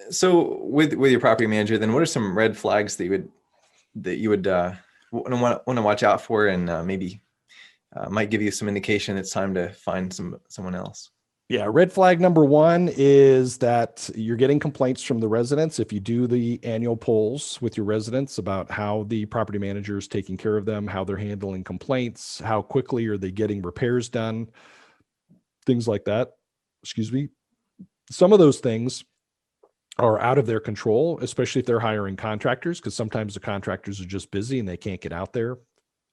So with your property manager, then what are some red flags that you would want to watch out for, and maybe might give you some indication it's time to find someone else? Yeah, red flag number one is that you're getting complaints from the residents. If you do the annual polls with your residents about how the property manager is taking care of them, how they're handling complaints, how quickly are they getting repairs done, things like that. Excuse me. Some of those things are out of their control, especially if they're hiring contractors, because sometimes the contractors are just busy and they can't get out there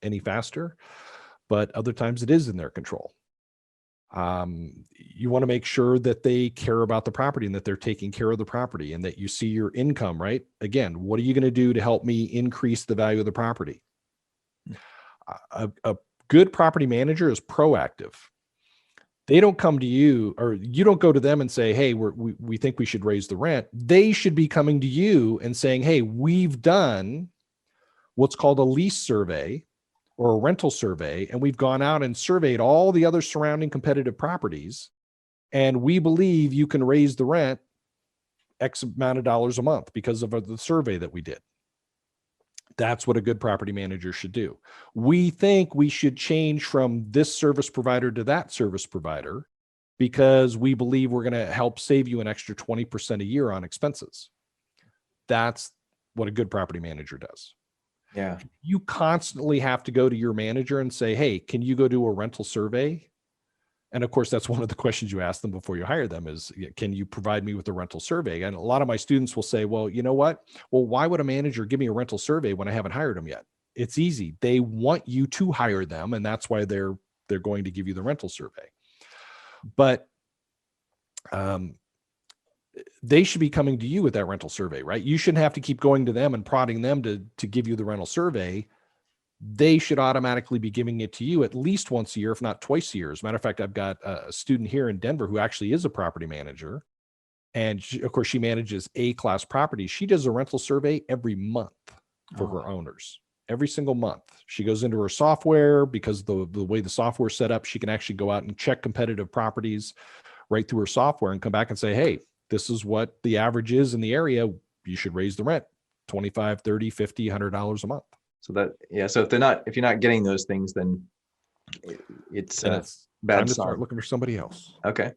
any faster. But other times it is in their control. You want to make sure that they care about the property and that they're taking care of the property and that you see your income, right? Again, what are you going to do to help me increase the value of the property? A good property manager is proactive. They don't come to you, or you don't go to them and say, hey, we think we should raise the rent. They should be coming to you and saying, hey, we've done what's called a lease survey or a rental survey, and we've gone out and surveyed all the other surrounding competitive properties, and we believe you can raise the rent X amount of dollars a month because of the survey that we did. That's what a good property manager should do. We think we should change from this service provider to that service provider because we believe we're going to help save you an extra 20% a year on expenses. That's what a good property manager does. Yeah. You constantly have to go to your manager and say, hey, can you go do a rental survey? And of course, that's one of the questions you ask them before you hire them is, can you provide me with a rental survey? And a lot of my students will say, well, you know what? Well, why would a manager give me a rental survey when I haven't hired them yet? It's easy. They want you to hire them, and that's why they're going to give you the rental survey. But they should be coming to you with that rental survey, right? You shouldn't have to keep going to them and prodding them to give you the rental survey. They should automatically be giving it to you at least once a year, if not twice a year. As a matter of fact, I've got a student here in Denver who actually is a property manager. And of course, she manages A-class properties. She does a rental survey every month for her owners. Every single month. She goes into her software because the way the software is set up, she can actually go out and check competitive properties right through her software and come back and say, hey, this is what the average is in the area. You should raise the rent $25, $30, $50, $100 a month. So so if you're not getting those things, then it's bad time to start looking for somebody else. Okay.